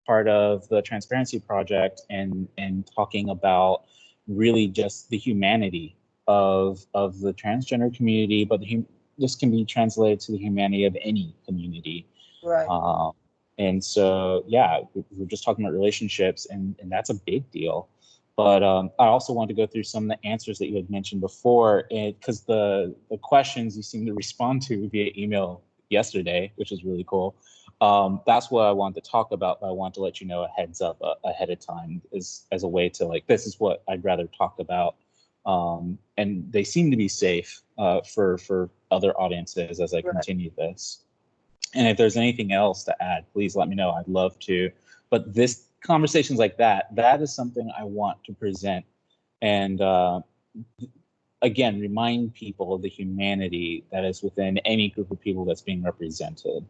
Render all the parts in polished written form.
part of the Transparency Project and talking about really just the humanity of the transgender community, but this can be translated to the humanity of any community. Right. Um, and so, yeah, we're just talking about relationships, and that's a big deal. But I also wanted to go through some of the answers that you had mentioned before, because the questions you seem to respond to via email yesterday, which is really cool. That's what I wanted to talk about, but I want to let you know a heads up ahead of time as a way to, like, this is what I'd rather talk about. And they seem to be safe for other audiences as I Right. continue this. And if there's anything else to add, please let me know. I'd love to. But this conversations like that is something I want to present. And again, remind people of the humanity that is within any group of people that's being represented.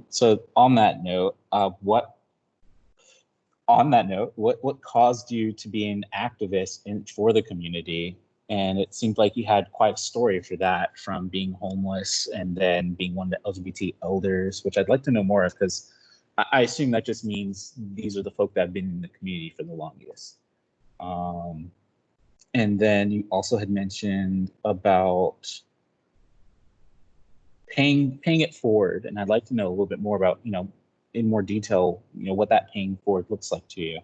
So on that note, what caused you to be an activist for the community? And it seemed like you had quite a story for that, from being homeless and then being one of the LGBT elders, which I'd like to know more of, because I assume that just means these are the folk that have been in the community for the longest. Um, and then you also had mentioned about paying it forward, and I'd like to know a little bit more about, in more detail, what that paying forward looks like to you.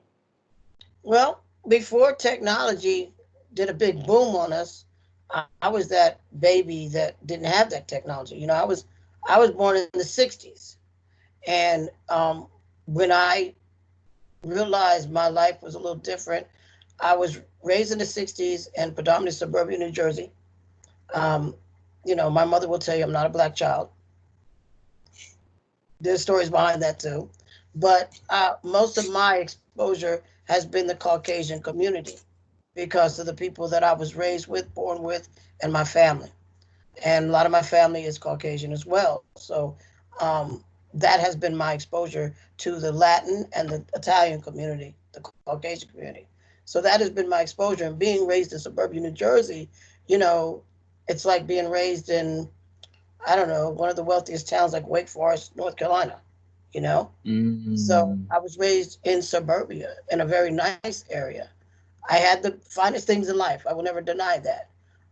Well, before technology did a big boom on us, I was that baby that didn't have that technology. I was born in the '60s, and when I realized my life was a little different, I was raised in the '60s and predominantly suburban New Jersey. Um, my mother will tell you I'm not a black child. There's stories behind that too, but most of my exposure has been the Caucasian community because of the people that I was raised with, born with, and my family. And a lot of my family is Caucasian as well. So um, that has been my exposure to the Latin and the Italian community, the Caucasian community. So that has been my exposure. And being raised in suburban New Jersey, you know, it's like being raised in, I don't know, one of the wealthiest towns like Wake Forest, North Carolina, you know? So Mm, I was raised in suburbia in a very nice area. I had the finest things in life. I will never deny that.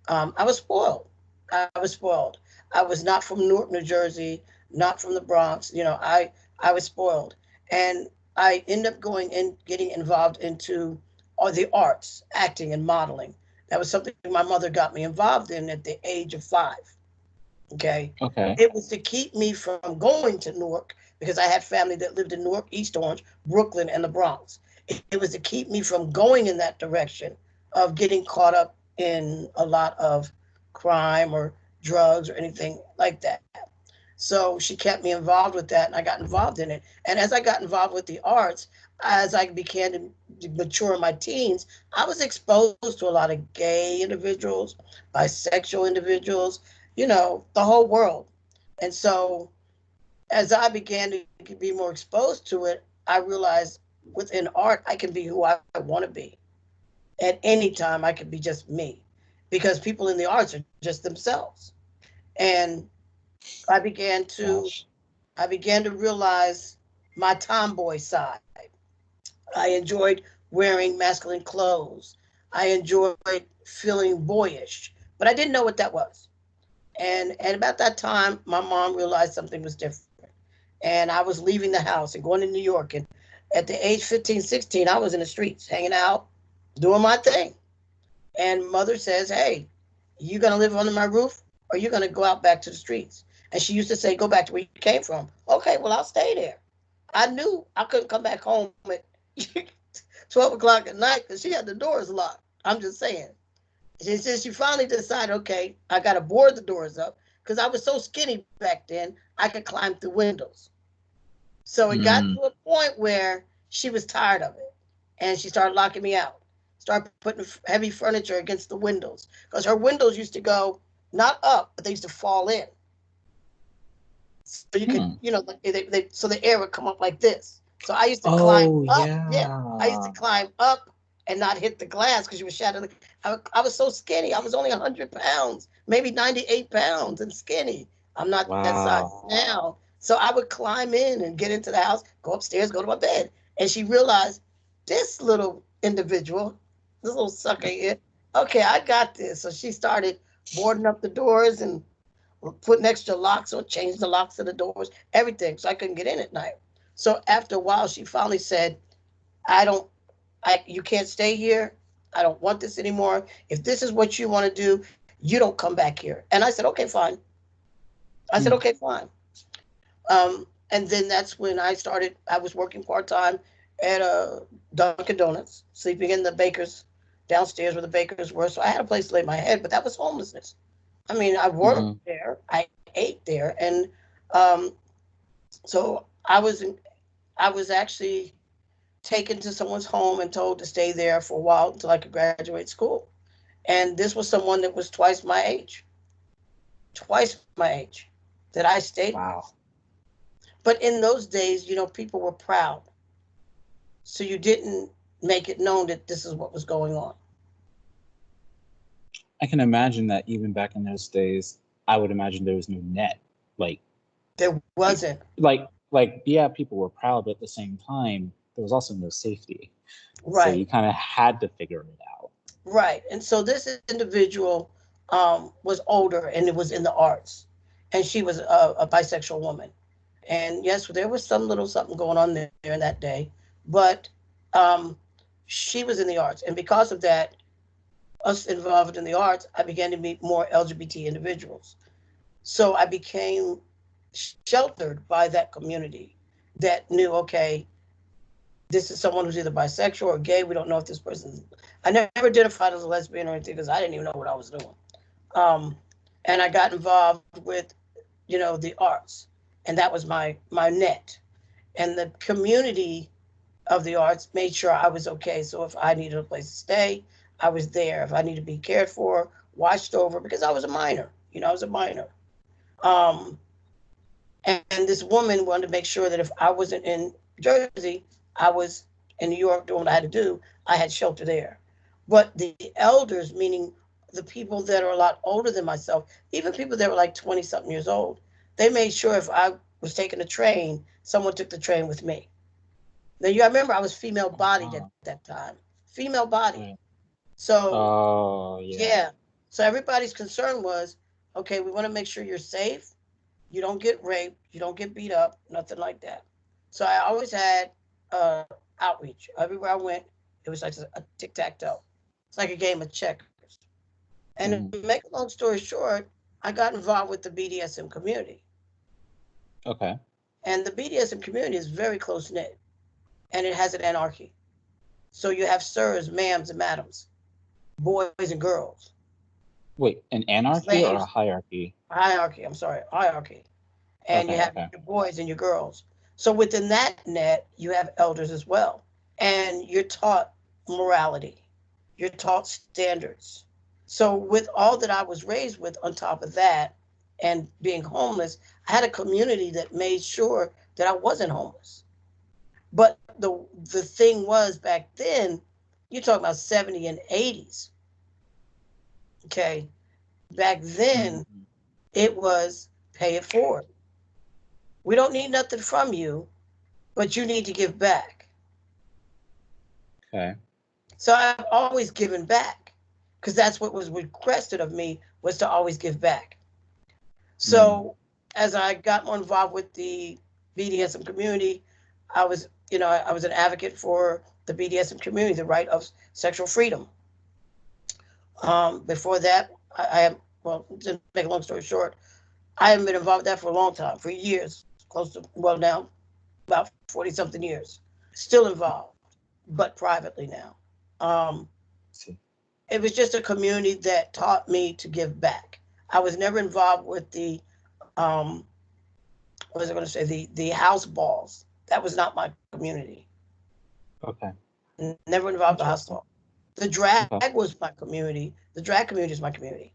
I was spoiled. I was spoiled. I was not from Newark, New Jersey, not from the Bronx. I was spoiled, and I ended up going and getting involved into all the arts, acting and modeling. That was something my mother got me involved in at the age of 5. Okay. okay. It was to keep me from going to Newark because I had family that lived in Newark, East Orange, Brooklyn, and the Bronx. It was to keep me from going in that direction of getting caught up in a lot of crime or drugs or anything like that. So she kept me involved with that, and I got involved in it. And as I got involved with the arts, as I began to mature in my teens, I was exposed to a lot of gay individuals, bisexual individuals, the whole world. And so as I began to be more exposed to it, I realized within art, I can be who I want to be. At any time, I can be just me because people in the arts are just themselves. And I began to Gosh. I began to realize my tomboy side. I enjoyed wearing masculine clothes. I enjoyed feeling boyish, but I didn't know what that was. And about that time, my mom realized something was different. And I was leaving the house and going to New York. And at the age 15, 16, I was in the streets hanging out, doing my thing. And mother says, "Hey, you going to live under my roof or you going to go out back to the streets?" And she used to say, "Go back to where you came from." Okay, well, I'll stay there. I knew I couldn't come back home at 12 o'clock at night because she had the doors locked. I'm just saying. She said she finally decided, okay, I got to board the doors up because I was so skinny back then, I could climb through windows. So it got to Mm, a point where she was tired of it and she started locking me out, started putting heavy furniture against the windows because her windows used to go not up, but they used to fall in. So you could, hmm. like so the air would come up like this. So I used to climb Oh, up. Yeah, I used to yeah. climb up and not hit the glass because you were shattering. I was so skinny. I was only 100 pounds, maybe 98 pounds and skinny. I'm not that size Wow. now. So I would climb in and get into the house, go upstairs, go to my bed. And she realized this little individual, this little sucker here, okay, I got this. So she started boarding up the doors and putting extra locks or changing the locks of the doors, everything. So I couldn't get in at night. So after a while, she finally said, I don't, you can't stay here. I don't want this anymore. If this is what you want to do, you don't come back here. And I said, okay, fine. I said, Hmm. okay, fine. And then that's when I was working part time at a Dunkin' Donuts, sleeping in the bakers downstairs where the bakers were. So I had a place to lay my head, but that was homelessness. I mean, I worked Hmm. there, I ate there, and um, so I was actually taken to someone's home and told to stay there for a while until I could graduate school. And this was someone that was twice my age that I stayed Wow. with. But in those days, people were proud. So you didn't make it known that this is what was going on. I can imagine that even back in those days, I would imagine there was no net. Like, There wasn't. yeah, people were proud, but at the same time, there was also no safety. So you Right, kind of had to figure it out. right. And so this individual was older and it was in the arts. And she was a bisexual woman. And yes, there was some little something going on there in that day. But um, she was in the arts. And because of that, us involved in the arts, I began to meet more LGBT individuals. So I became sheltered by that community that knew, okay, this is someone who's either bisexual or gay. We don't know if this person. I never identified as a lesbian or anything because I didn't even know what I was doing. Um, and I got involved with, the arts, and that was my net. And the community of the arts made sure I was okay. So if I needed a place to stay, I was there. If I needed to be cared for, watched over, because I was a minor. I was a minor. Um, and this woman wanted to make sure that if I wasn't in Jersey, I was in New York doing what I had to do. I had shelter there. But the elders, meaning the people that are a lot older than myself, even people that were like 20 something years old, they made sure if I was taking a train, someone took the train with me. Now, you remember I was female bodied at Oh, that time, female bodied. right. So, Oh, yeah. yeah. So everybody's concern was, okay, we want to make sure you're safe. You don't get raped. You don't get beat up. Nothing like that. So I always had uh, outreach. Everywhere I went, it was like a tic tac toe. It's like a game of checkers. And Hmm. to make a long story short, I got involved with the BDSM community. Okay. And the BDSM community is very close knit and it has an anarchy. So you have sirs, ma'ams, and madams, boys and girls, Wait, an anarchy or a slaves, hierarchy? hierarchy. I'm sorry, hierarchy. And you Okay, have okay. your boys and your girls. So within that net, you have elders as well. And you're taught morality, you're taught standards. So, with all that I was raised with, on top of that, and being homeless, I had a community that made sure that I wasn't homeless. But the thing was back then, you're talking about 70 and 80s. Okay. Back then, Hmm. it was pay it forward. We don't need nothing from you, but you need to give back. Okay. So I've always given back because that's what was requested of me was to always give back. Mm. So as I got more involved with the BDSM community, I was an advocate for the BDSM community, the right of sexual freedom. Before that, I am well. To make a long story short, I haven't been involved with that for a long time, for years, close to well now about 40 something years. Still involved, but privately now. Um, See. it was just a community that taught me to give back. I was never involved with the what was I going to say, the house balls. That was not my community. Okay. Never involved the house Interesting. ball. The drag Okay. was my community. The drag community is my community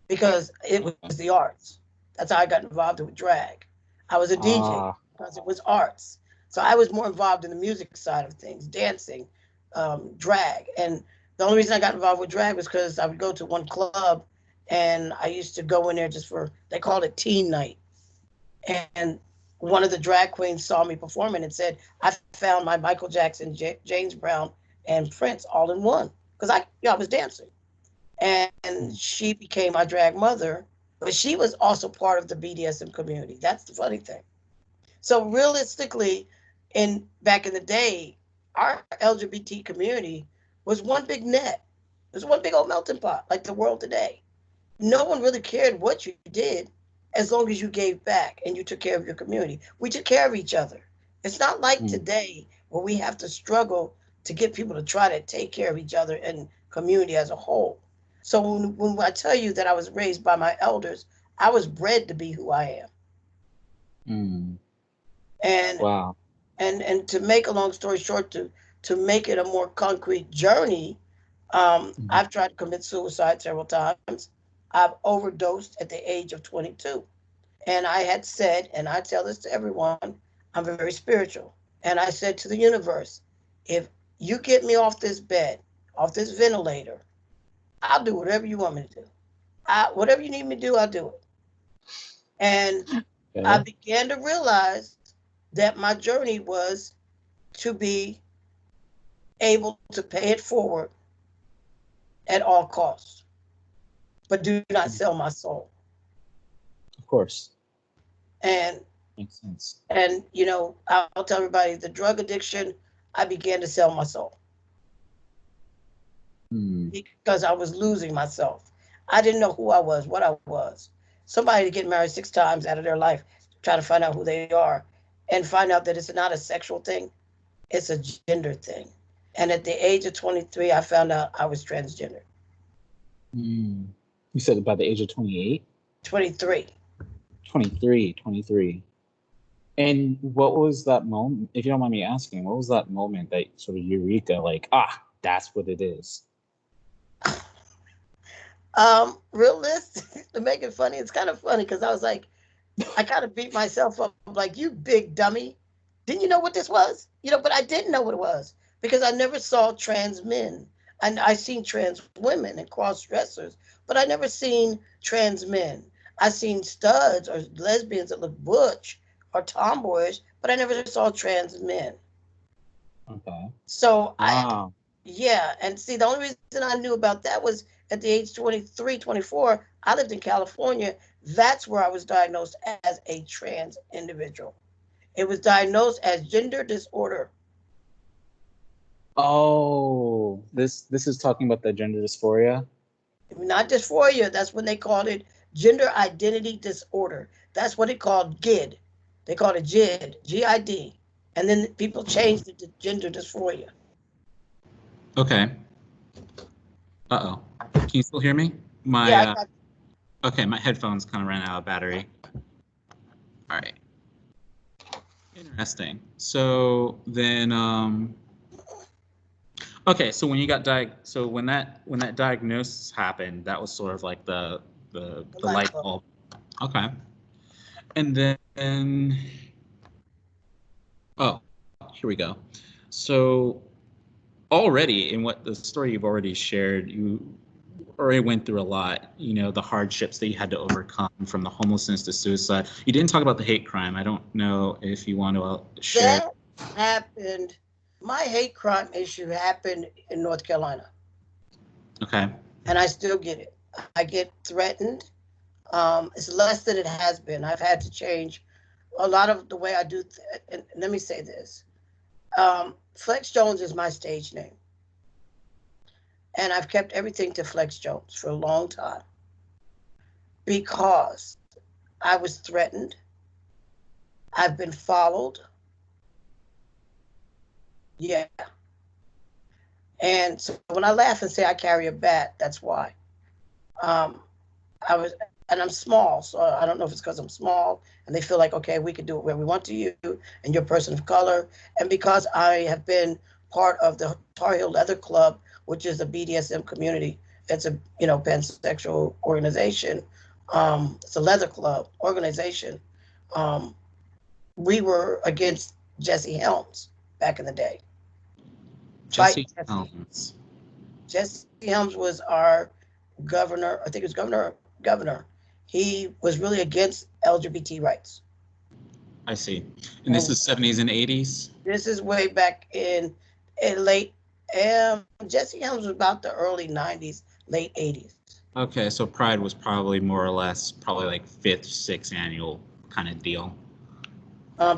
because it was the arts. That's how I got involved with drag. I was a DJ Ah, because it was arts. So I was more involved in the music side of things, dancing, drag. And the only reason I got involved with drag was because I would go to one club and I used to go in there just for, they called it teen night. And one of the drag queens saw me performing and said, I found my Michael Jackson, James Brown, and Prince all in one. Because I was dancing. And she became my drag mother, but she was also part of the BDSM community. That's the funny thing. So realistically, back in the day, our LGBT community was one big net. It was one big old melting pot, like the world today. No one really cared what you did as long as you gave back and you took care of your community. We took care of each other. It's not like today where we have to struggle to get people to try to take care of each other and community as a whole. So when I tell you that I was raised by my elders, I was bred to be who I am. Mm. And Wow. and to make a long story short, to make it a more concrete journey, I've tried to commit suicide several times. I've overdosed at the age of 22. And I had said, and I tell this to everyone, I'm very spiritual. And I said to the universe, if you get me off this bed, off this ventilator, I'll do whatever you want me to do. Whatever you need me to do, I'll do it. And I Okay. began to realize that my journey was to be able to pay it forward at all costs, but do not sell my soul. Of course. And Makes sense. I'll tell everybody the drug addiction, I began to sell my soul Mm. because I was losing myself. I didn't know who I was, what I was. Somebody to get married 6 times out of their life, try to find out who they are, and find out that it's not a sexual thing, it's a gender thing. And at the age of 23, I found out I was transgender. Mm. You said by the age of 28? 23. 23. And what was that moment, if you don't mind me asking, what was that moment that sort of eureka, like, that's what it is? Realistic, to make it funny, it's kind of funny because I was like, I kind of beat myself up like, you big dummy. Didn't you know what this was? But I didn't know what it was because I never saw trans men. And I seen trans women and cross dressers, but I never seen trans men. I seen studs or lesbians that look butch or tomboyish, but I never saw trans men. Okay. So Wow. yeah, and see, the only reason I knew about that was at the age 23, 24. I lived in California. That's where I was diagnosed as a trans individual. It was diagnosed as gender disorder. Oh, this is talking about the gender dysphoria? Not dysphoria, that's when they called it gender identity disorder. That's what it called GID. They called it GID, GID. And then people changed it to gender dysphoria. Okay. Uh-oh. Can you still hear me? Yeah, I My got okay, my headphones kind of ran out of battery. All right. Interesting. So then okay, so when you got so when that diagnosis happened, that was sort of like the light light bulb. bulb. Okay. And then oh, here we go. So already in what the story you've already shared, you already went through a lot, the hardships that you had to overcome from the homelessness to suicide. You didn't talk about the hate crime. I don't know if you want to share. That happened. My hate crime issue happened in North Carolina. Okay. And I still get it. I get threatened. It's less than it has been. I've had to change a lot of the way I do. And let me say this. Flex Jones is my stage name. And I've kept everything to Flex Jones for a long time because I was threatened. I've been followed. Yeah. And so when I laugh and say I carry a bat, that's why. Um, and I'm small, so I don't know if it's because I'm small and they feel like, okay, we can do it where we want to you, and you're a person of color. And because I have been part of the Tar Heel Leather Club, which is a BDSM community, it's a pansexual organization. It's a leather club organization. Um, we were against Jesse Helms back in the day. Fight Jesse Jesse. Helms. Jesse Helms was our governor. I think it was governor. He was really against LGBT rights. I see. And this is 70s and 80s? This is way back in late, Jesse Helms was about the early 90s, late 80s. Okay, so Pride was probably more or less probably like fifth, sixth annual kind of deal.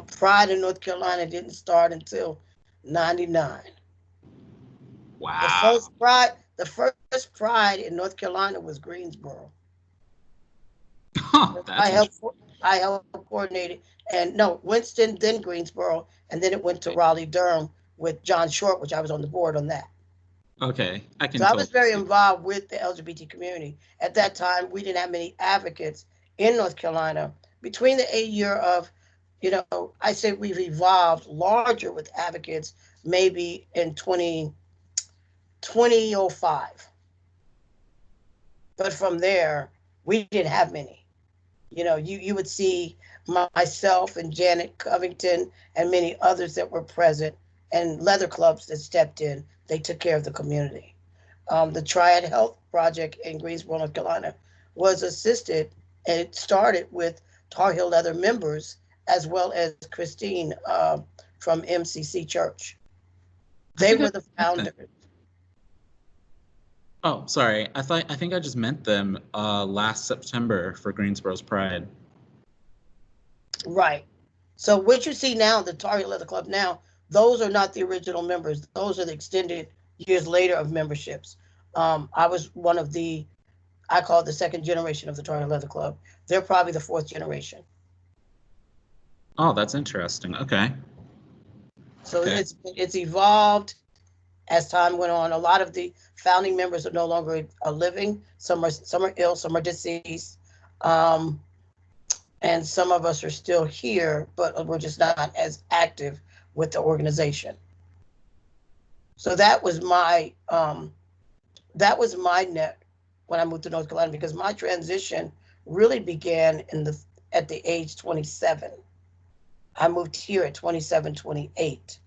Pride in North Carolina didn't start until 99. Wow. The first Pride in North Carolina was Greensboro. Huh, that's interesting. I helped coordinate it. And no, Winston, then Greensboro, and then it went to Raleigh Durham with John Short, which I was on the board on that. Okay, I can So I was totally very see. involved with the LGBT community. At that time, we didn't have many advocates in North Carolina. Between the 8 year of, I say we've evolved larger with advocates maybe in 2005. But from there, we didn't have many. You would see myself and Janet Covington and many others that were present, and leather clubs that stepped in. They took care of the community. The Triad Health Project in Greensboro, North Carolina, was assisted, and it started with Tar Heel Leather members as well as Christine from MCC Church. I They think were the founders. Oh, sorry. I think I just meant them last September for Greensboro's Pride. Right. So what you see now, the Tar Heel Leather Club now, those are not the original members. Those are the extended years later of memberships. I was one of I call it the second generation of the Tar Heel Leather Club. They're probably the fourth generation. Oh, that's interesting. Okay. So Okay. it's evolved as time went on. A lot of the founding members are no longer living. Some are ill, some are deceased, and some of us are still here, but we're just not as active with the organization. So that was my net when I moved to North Carolina, because my transition really began at the age 27. I moved here at 27, 28.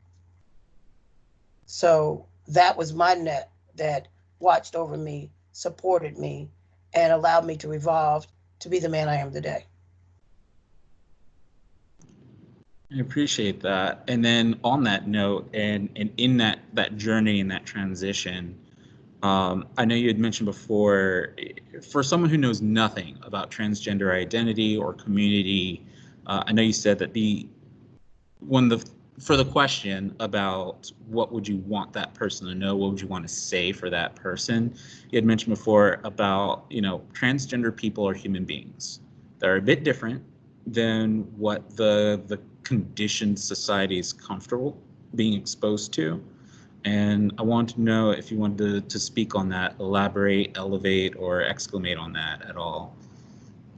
So that was my net that watched over me, supported me, and allowed me to evolve to be the man I am today. I appreciate that. And then on that note, and in that journey and that transition, I know you had mentioned before, for someone who knows nothing about transgender identity or community, I know you said that for the question about what would you want that person to know, what would you want to say for that person, you had mentioned before about, transgender people are human beings. They're a bit different than what the conditioned society is comfortable being exposed to. And I want to know if you wanted to speak on that, elaborate, elevate, or exclamate on that at all.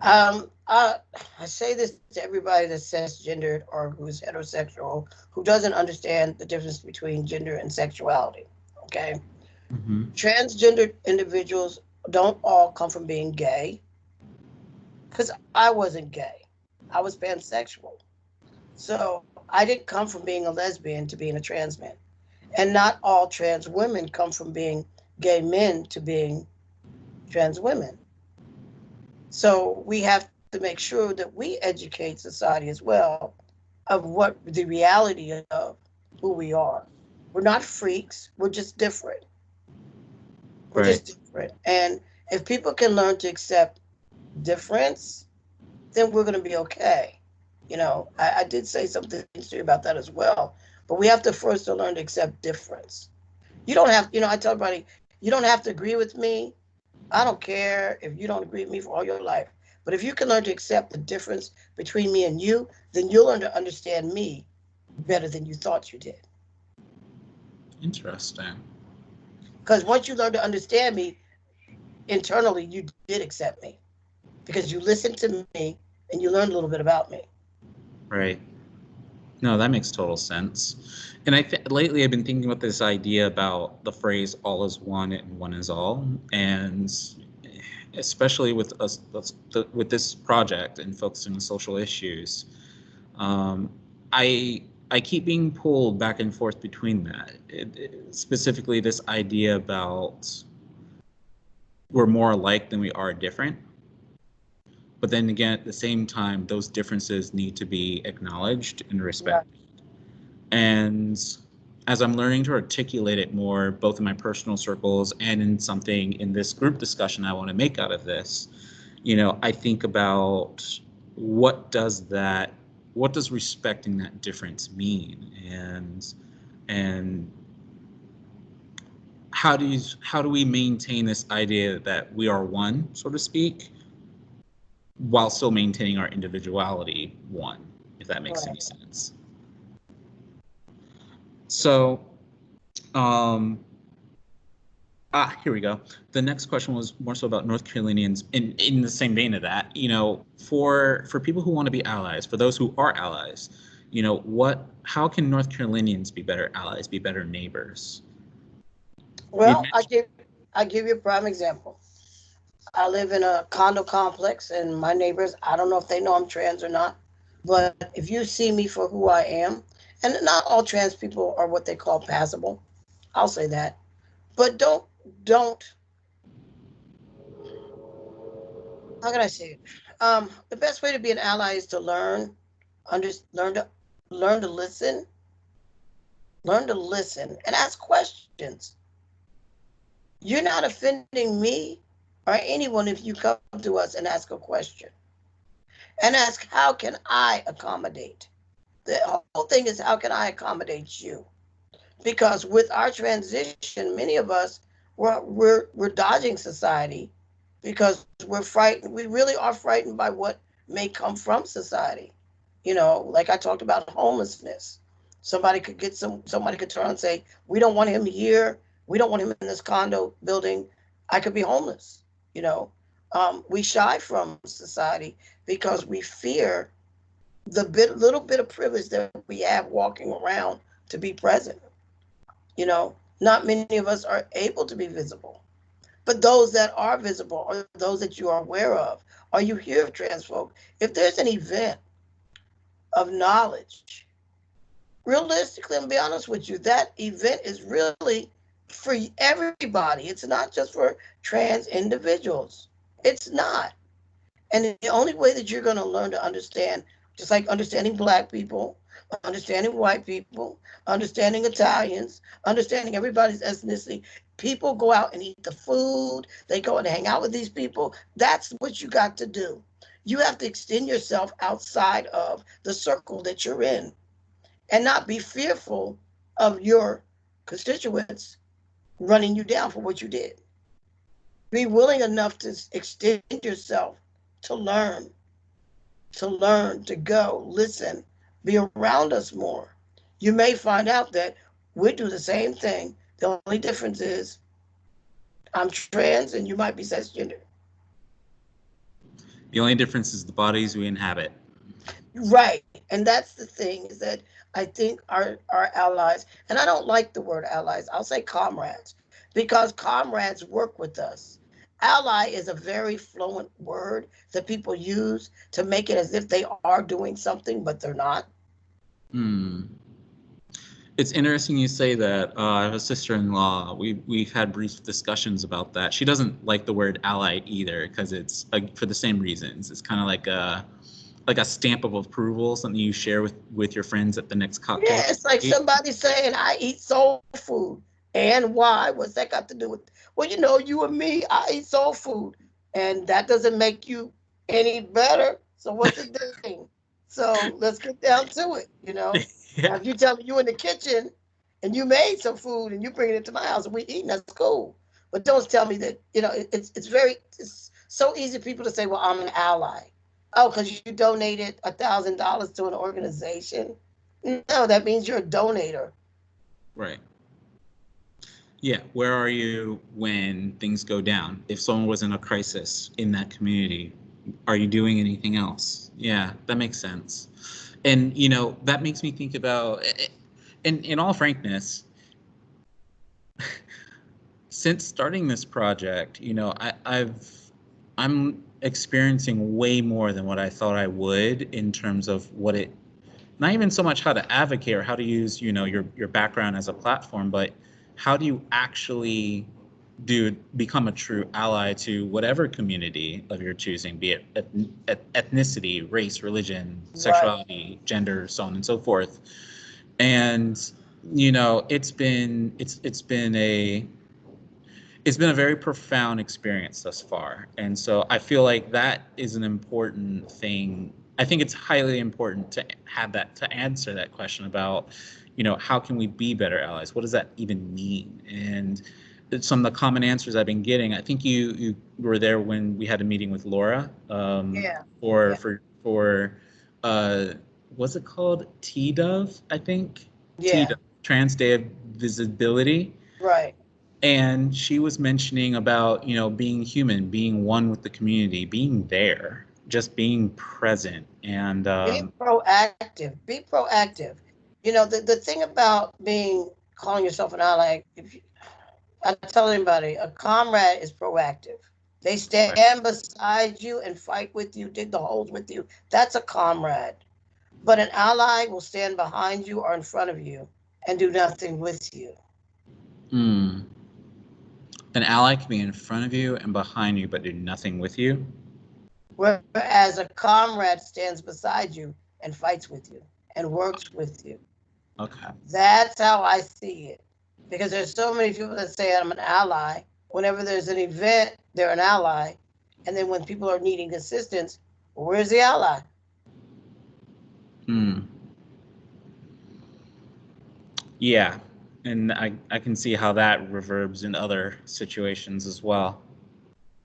I say this to everybody that's cisgendered or who's heterosexual, who doesn't understand the difference between gender and sexuality. Okay. Mm-hmm. Transgendered individuals don't all come from being gay, because I wasn't gay. I was pansexual. So I didn't come from being a lesbian to being a trans man. And not all trans women come from being gay men to being trans women. So we have to make sure that we educate society as well of what the reality of who we are. We're not freaks, we're just different. We're Right. just different. And if people can learn to accept difference, then we're going to be okay. I did say something about that as well. But we have to first learn to accept difference. You don't have, I tell everybody, you don't have to agree with me. I don't care if you don't agree with me for all your life. But if you can learn to accept the difference between me and you, then you'll learn to understand me better than you thought you did. Interesting. Because once you learn to understand me internally, you did accept me because you listened to me and you learned a little bit about me. Right. No, that makes total sense. And lately I've been thinking about this idea about the phrase "all is one and one is all," and especially with us with this project and focusing on social issues, I keep being pulled back and forth between that. Specifically, this idea about we're more alike than we are different. But then again, at the same time, those differences need to be acknowledged and respected. Right. And as I'm learning to articulate it more, both in my personal circles and in something in this group discussion I want to make out of this, I think about what does respecting that difference mean, and how do we maintain this idea that we are one, so to speak, while still maintaining our individuality one, if that makes any sense. So, here we go. The next question was more so about North Carolinians in the same vein of that, for people who want to be allies, for those who are allies, how can North Carolinians be better allies, be better neighbors? Well, I give you a prime example. I live in a condo complex, and my neighbors, I don't know if they know I'm trans or not, but if you see me for who I am, and not all trans people are what they call passable, I'll say that, but don't, how can I say it? The best way to be an ally is to learn to learn to listen, and ask questions. You're not offending me or anyone if you come to us and ask a question and ask, how can I accommodate? The whole thing is, how can I accommodate you? Because with our transition, many of us we're dodging society because we're frightened. We really are frightened by what may come from society. Like I talked about homelessness. Somebody could turn and say, we don't want him here. We don't want him in this condo building. I could be homeless. You know, we shy from society because we fear the little bit of privilege that we have walking around to be present. Not many of us are able to be visible, but those that are visible are those that you are aware of. Are you here, trans folk? If there's an event of knowledge, realistically, I'm be honest with you, that event is really for everybody. It's not just for trans individuals. It's not. And the only way that you're going to learn to understand, just like understanding Black people, understanding white people, understanding Italians, understanding everybody's ethnicity, people go out and eat the food, they go and hang out with these people. That's what you got to do. You have to extend yourself outside of the circle that you're in and not be fearful of your constituents running you down for what you did. Be willing enough to extend yourself to learn, to go, listen, be around us more. You may find out that we do the same thing. The only difference is I'm trans and you might be cisgender. The only difference is the bodies we inhabit. Right. And that's the thing, is that I think our allies, and I don't like the word allies, I'll say comrades, because comrades work with us. Ally is a very fluent word that people use to make it as if they are doing something, but they're not. It's interesting you say that. I have a sister-in-law. We've had brief discussions about that. She doesn't like the word ally either because it's for the same reasons. It's kind of like a stamp of approval, something you share with your friends at the next cocktail. Yeah, it's like somebody saying, I eat soul food. And why? What's that got to do with? Well, you and me, I eat soul food. And that doesn't make you any better. So what's the thing? So let's get down to it, Yeah. Now, if you tell me you in the kitchen and you made some food and you bring it into my house and we eating, that's cool. But don't tell me that, it's so easy for people to say, well, I'm an ally. Oh, because you donated $1,000 to an organization. No, that means you're a donator. Right. Yeah. Where are you when things go down? If someone was in a crisis in that community, are you doing anything else? Yeah, that makes sense. And, that makes me think about, and in all frankness, since starting this project, I'm experiencing way more than what I thought I would in terms of not even so much how to advocate or how to use, your background as a platform, but how do you actually become a true ally to whatever community of your choosing, be it ethnicity, race, religion, Right. sexuality, gender, so on and so forth. And you know, it's been a very profound experience thus far. And so I feel like that is an important thing. I think it's highly important to have that, to answer that question about, you know, how can we be better allies? What does that even mean? And some of the common answers I've been getting, I think you were there when we had a meeting with Laura, Yeah. for Yeah. for uh, what's it called? TDOV, I think. Yeah. TDOV, Trans Day of Visibility. Right. And she was mentioning about, you know, being human, being one with the community, being there, just being present. And Be proactive. Be proactive. You know, the thing about being calling yourself an ally, if you, I tell anybody, a comrade is proactive. They right. stand beside you and fight with you, dig the holes with you. That's a comrade. But an ally will stand behind you or in front of you and do nothing with you. Mm. An ally can be in front of you and behind you, but do nothing with you. Whereas a comrade stands beside you and fights with you and works with you. Okay. That's how I see it. Because there's so many people that say I'm an ally. Whenever there's an event, they're an ally. And then when people are needing assistance, where's the ally? Mm. Yeah. And I can see how that reverbs in other situations as well.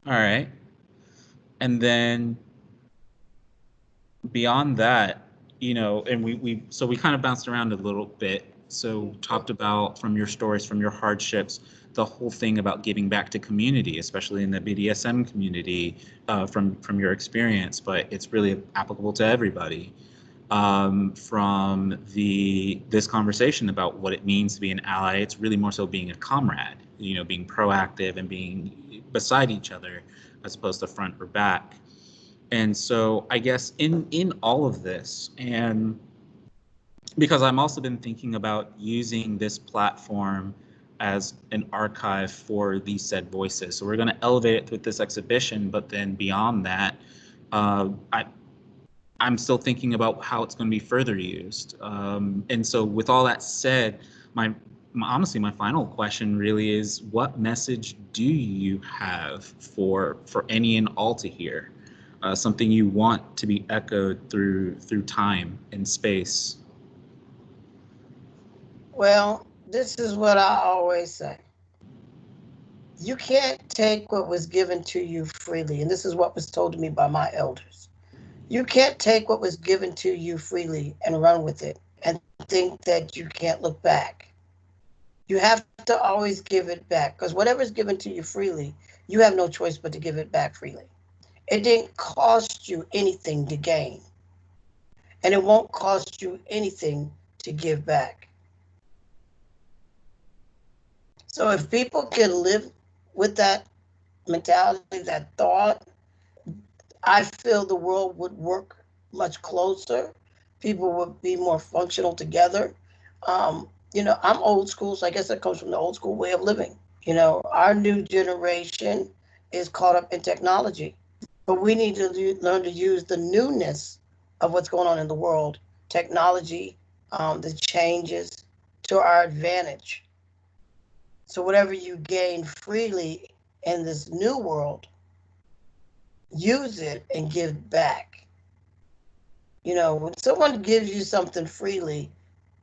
All right. And then beyond that, you know, and we kind of bounced around a little bit. So talked about, from your stories, from your hardships, the whole thing about giving back to community, especially in the BDSM community, from your experience, but it's really applicable to everybody. From this conversation about what it means to be an ally, it's really more so being a comrade, you know, being proactive and being beside each other as opposed to front or back. And so I guess in all of this, and because I'm also been thinking about using this platform as an archive for these said voices. So we're going to elevate it with this exhibition, but then beyond that, uh, I, I'm still thinking about how it's going to be further used. And so with all that said, honestly, my final question really is, what message do you have for any and all to hear? Something you want to be echoed through time and space. Well, this is what I always say. You can't take what was given to you freely. And this is what was told to me by my elders. You can't take what was given to you freely and run with it and think that you can't look back. You have to always give it back because whatever is given to you freely, you have no choice but to give it back freely. It didn't cost you anything to gain, and it won't cost you anything to give back. So if people can live with that mentality, that thought, I feel the world would work much closer. People would be more functional together. You know, I'm old school, so I guess that comes from the old school way of living. You know, our new generation is caught up in technology, but we need to learn to use the newness of what's going on in the world, technology, the changes to our advantage. So whatever you gain freely in this new world, use it and give back. You know, when someone gives you something freely,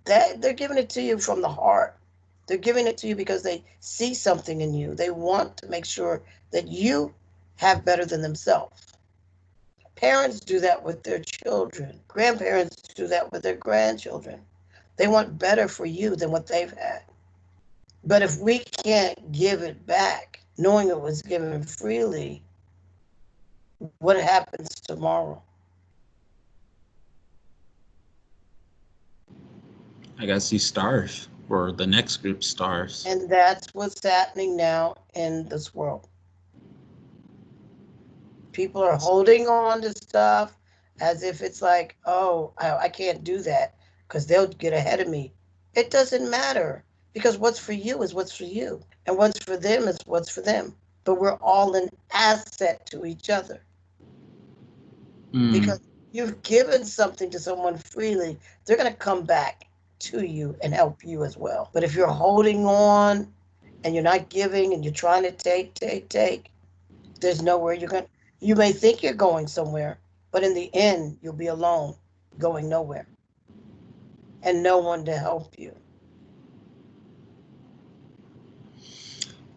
that they're giving it to you from the heart. They're giving it to you because they see something in you. They want to make sure that you have better than themselves. Parents do that with their children. Grandparents do that with their grandchildren. They want better for you than what they've had. But if we can't give it back, knowing it was given freely, what happens tomorrow? I guess you starve, or the next group starves. And that's what's happening now in this world. People are holding on to stuff as if it's like, oh, I can't do that because they'll get ahead of me. It doesn't matter. Because what's for you is what's for you, and what's for them is what's for them. But we're all an asset to each other. Mm. Because you've given something to someone freely, they're going to come back to you and help you as well. But if you're holding on and you're not giving and you're trying to take, there's nowhere you're going. You may think you're going somewhere, but in the end, you'll be alone, going nowhere, and no one to help you.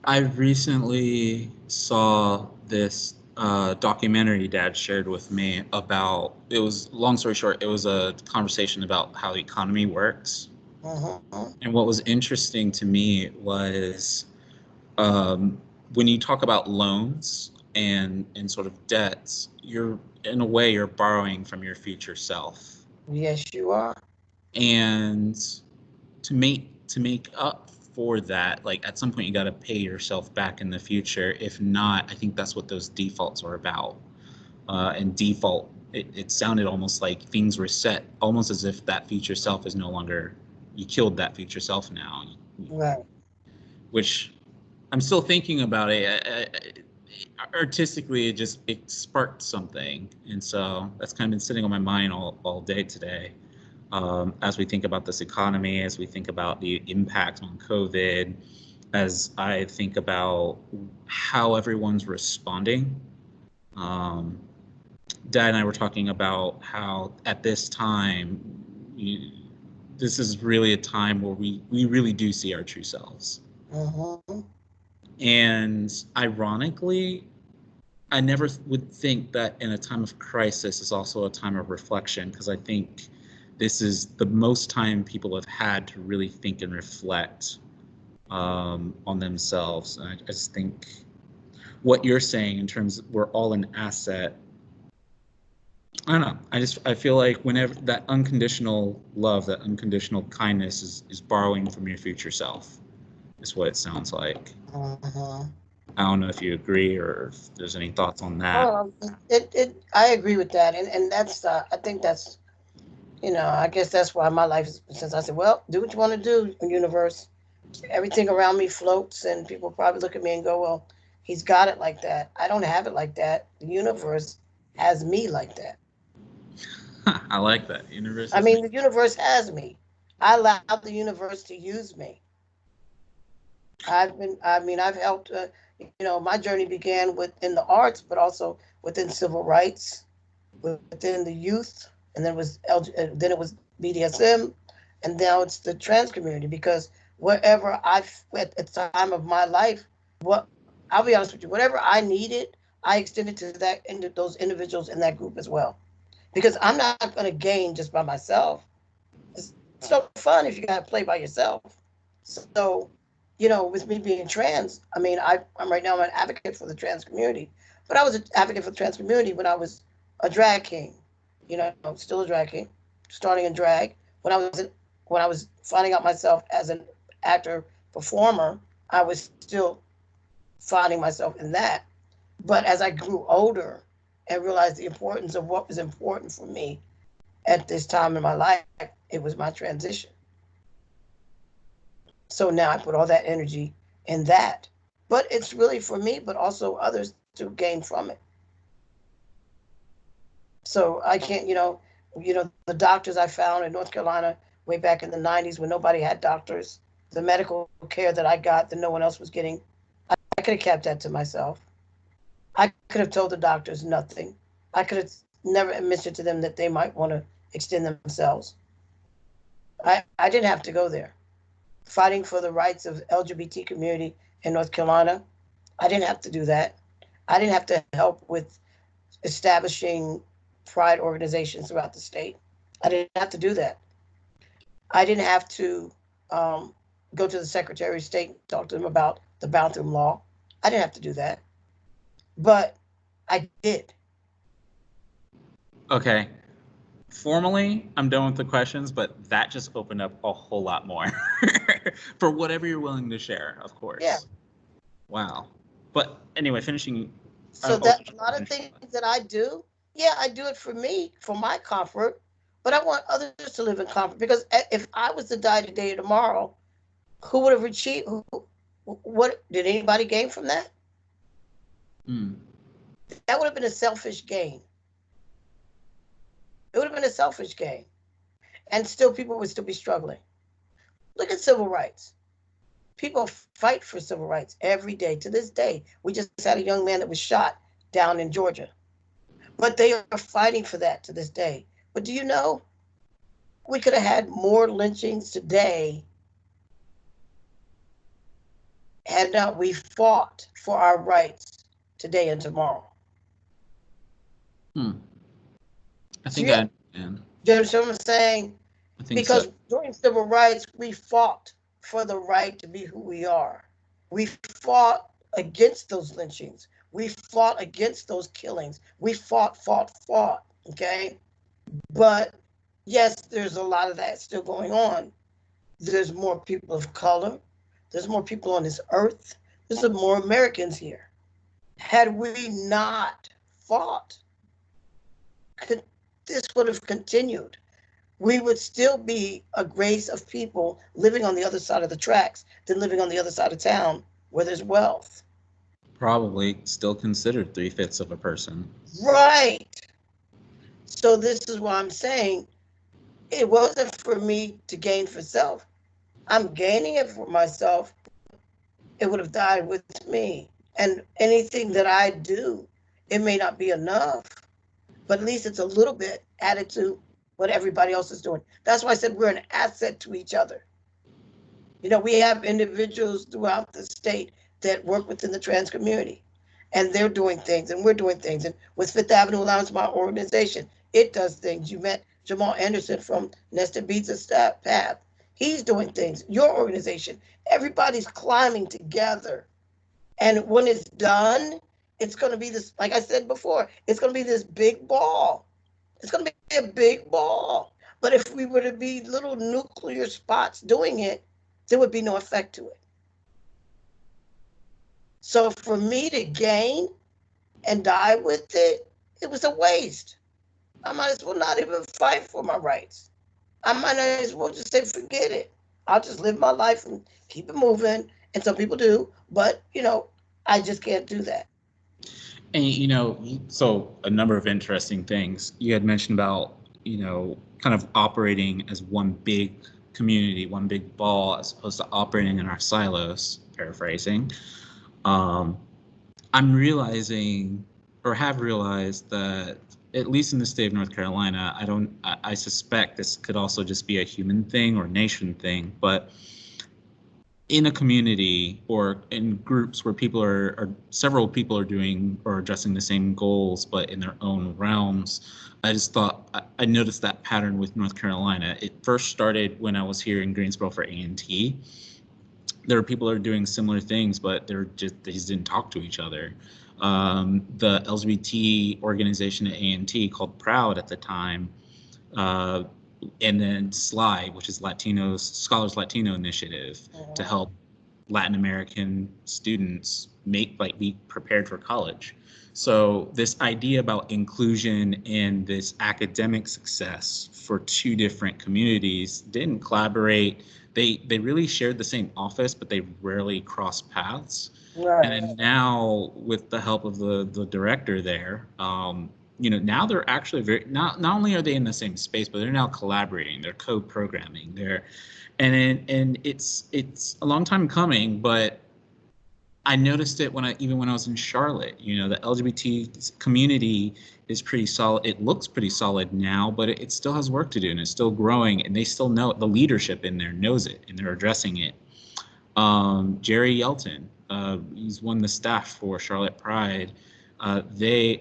I recently saw this documentary Dad shared with me about, it was, long story short, it was a conversation about how the economy works. Mm-hmm. And what was interesting to me was um, when you talk about loans and sort of debts, you're, in a way, you're borrowing from your future self. Yes, you are. And to make up for that, like at some point you got to pay yourself back in the future. If not, I think that's what those defaults are about. And default, it sounded almost like things were set, almost as if that future self is no longer, you killed that future self now. Right. Which I'm still thinking about it. Artistically, it sparked something, and so that's kind of been sitting on my mind all day today. As we think about this economy, as we think about the impact on COVID, as I think about how everyone's responding. Um, Dad and I were talking about how at this time, this is really a time where we really do see our true selves. Mm-hmm. And ironically, I never would think that in a time of crisis is also a time of reflection, because I think this is the most time people have had to really think and reflect on themselves. And I just think what you're saying in terms of we're all an asset. I don't know. I feel like whenever that unconditional love, that unconditional kindness is borrowing from your future self, is what it sounds like. Mm-hmm. I don't know if you agree or if there's any thoughts on that. Well, I agree with that, and that's I think that's I guess that's why my life is, since I said, well, do what you want to do, universe. Everything around me floats, and people probably look at me and go, well, he's got it like that. I don't have it like that. The universe has me like that. I like that. Universe I has me. mean, the universe has me. I allowed the universe to use me. I've helped, my journey began within the arts, but also within civil rights, within the youth, and then it was BDSM, and now it's the trans community. Because wherever at the time of my life, what I'll be honest with you, whatever I needed, I extended to that into those individuals in that group as well. Because I'm not going to gain just by myself. It's no fun if you got to play by yourself. So, with me being trans, I mean, I'm right now I'm an advocate for the trans community, but I was an advocate for the trans community when I was a drag king. Still a drag king, starting in drag. When I was finding out myself as an actor performer, I was still finding myself in that. But as I grew older and realized the importance of what was important for me at this time in my life, it was my transition. So now I put all that energy in that. But it's really for me, but also others to gain from it. So I can't, the doctors I found in North Carolina way back in the 90s when nobody had doctors, the medical care that I got that no one else was getting, I could have kept that to myself. I could have told the doctors nothing. I could have never mentioned to them that they might want to extend themselves. I didn't have to go there. Fighting for the rights of LGBT community in North Carolina, I didn't have to do that. I didn't have to help with establishing pride organizations throughout the state. I didn't have to do that. I didn't have to go to the Secretary of State and talk to them about the bathroom law. I didn't have to do that, but I did. Okay. Formally, I'm done with the questions, but that just opened up a whole lot more for whatever you're willing to share, of Yeah. course. Wow. But anyway, finishing. So that a lot of things that I do, yeah, I do it for me, for my comfort, but I want others to live in comfort. Because if I was to die today or tomorrow, Who would have achieved? What did anybody gain from that? Mm. That would have been a selfish gain. It would have been a selfish gain, and still people would still be struggling. Look at civil rights. People fight for civil rights every day. To this day, we just had a young man that was shot down in Georgia, but they are fighting for that to this day. But do you know we could have had more lynchings today had not we fought for our rights today and tomorrow. Hmm. I So think yeah, I understand. you understand what I'm saying? I think so. Because during civil rights, we fought for the right to be who we are. We fought against those lynchings. We fought against those killings. We fought. Okay. But yes, there's a lot of that still going on. There's more people of color. There's more people on this earth. There's more Americans here. Had we not fought, this would have continued. We would still be a race of people living on the other side of the tracks than living on the other side of town where there's wealth. Probably still considered 3/5 of a person. Right. So this is why I'm saying it wasn't for me to gain for self. I'm gaining it for myself. It would have died with me. And anything that I do, it may not be enough, but at least it's a little bit added to what everybody else is doing. That's why I said we're an asset to each other. You know, we have individuals throughout the state that work within the trans community, and they're doing things, and we're doing things. And with Fifth Avenue Alliance, my organization, it does things. You met Jamal Anderson from Nested Beats and Staff Path. He's doing things. Your organization, everybody's climbing together. And when it's done, it's going to be this, like I said before, it's going to be this big ball. It's going to be a big ball. But if we were to be little nuclear spots doing it, there would be no effect to it. So for me to gain and die with it, it was a waste. I might as well not even fight for my rights. I might as well just say, forget it. I'll just live my life and keep it moving. And some people do, but I just can't do that. And so a number of interesting things you had mentioned about, kind of operating as one big community, one big ball, as opposed to operating in our silos, paraphrasing. I'm realizing, or have realized, that at least in the state of North Carolina, I suspect this could also just be a human thing or nation thing, but in a community or in groups where several people are doing or addressing the same goals, but in their own realms, I noticed that pattern with North Carolina. It first started when I was here in Greensboro for A&T. There were people that are doing similar things, but they just didn't talk to each other. The LGBT organization at A&T called Proud at the time, and then SLI, which is Scholars Latino Initiative, to help Latin American students be prepared for college. So this idea about inclusion and this academic success for two different communities didn't collaborate. They really shared the same office, but they rarely crossed paths. Right. And then now, with the help of the director there, now they're actually not only are they in the same space, but they're now collaborating. They're co-programming. And it's a long time coming, but I noticed it when I was in Charlotte. The LGBT community is pretty solid. It looks pretty solid now, but it still has work to do, and it's still growing. And they still know, the leadership in there knows it, and they're addressing it. Jerry Yelton, he's one of the staff for Charlotte Pride. They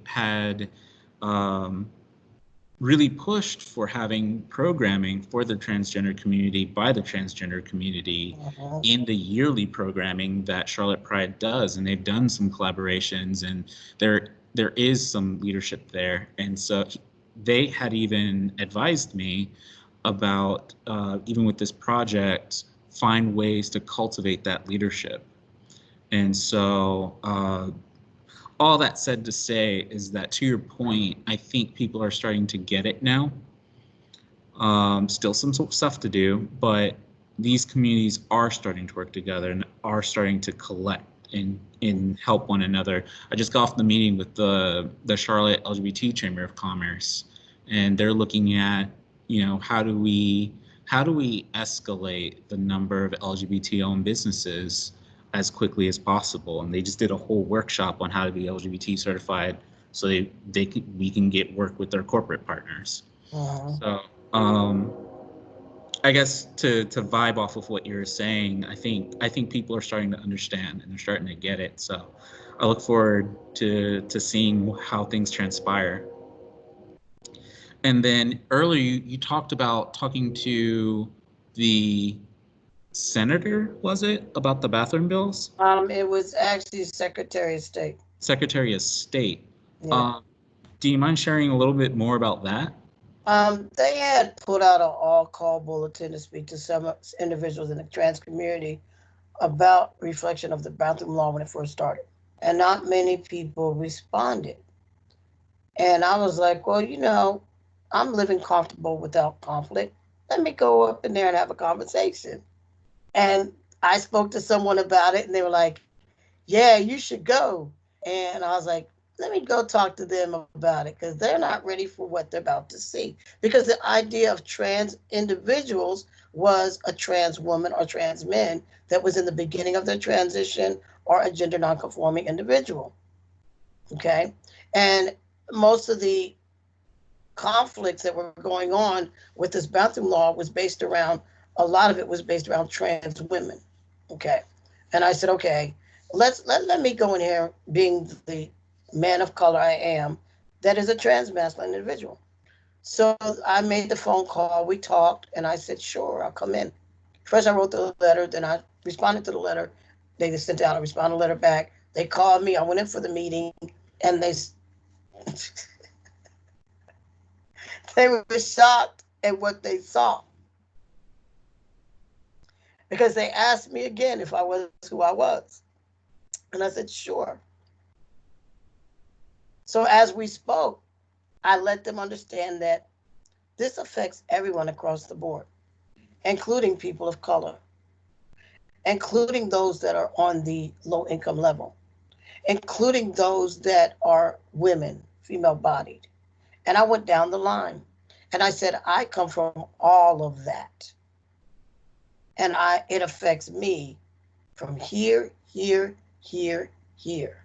had really pushed for having programming for the transgender community by the transgender community in the yearly programming that Charlotte Pride does, and they've done some collaborations, and there is some leadership there. And so they had even advised me about, even with this project, find ways to cultivate that leadership. And so all that said to say is that, to your point, I think people are starting to get it now. Still some stuff to do, but these communities are starting to work together and are starting to collect and help one another. I just got off the meeting with the Charlotte LGBT Chamber of Commerce, and they're looking at, how do we escalate the number of LGBT-owned businesses as quickly as possible. And they just did a whole workshop on how to be LGBT certified, so we can get work with their corporate partners. So I guess to vibe off of what you're saying, I think people are starting to understand and they're starting to get it. So I look forward to seeing how things transpire. And then earlier you talked about talking to the senator, was it, about the bathroom bills? It was actually Secretary of State. Secretary of State. Yeah. Do you mind sharing a little bit more about that? They had put out an all-call bulletin to speak to some individuals in the trans community about reflection of the bathroom law when it first started. And not many people responded. And I was like, well, I'm living comfortable without conflict. Let me go up in there and have a conversation. And I spoke to someone about it, and they were like, yeah, you should go. And I was like, let me go talk to them about it, because they're not ready for what they're about to see. Because the idea of trans individuals was a trans woman or trans men that was in the beginning of their transition, or a gender nonconforming individual. Okay. And most of the conflicts that were going on with this bathroom law was based around, a lot of it was based around trans women. Okay. And I said, okay, let me go in here, being the man of color I am, that is a trans masculine individual. So I made the phone call, we talked, and I said, sure, I'll come in. First I wrote the letter, then I responded to the letter. They just sent out a responded letter back. They called me, I went in for the meeting, and they were shocked at what they saw. Because they asked me again if I was who I was. And I said, sure. So as we spoke, I let them understand that this affects everyone across the board, including people of color, including those that are on the low income level, including those that are women, female bodied. And I went down the line and I said, I come from all of that. And it affects me from here, here, here, here.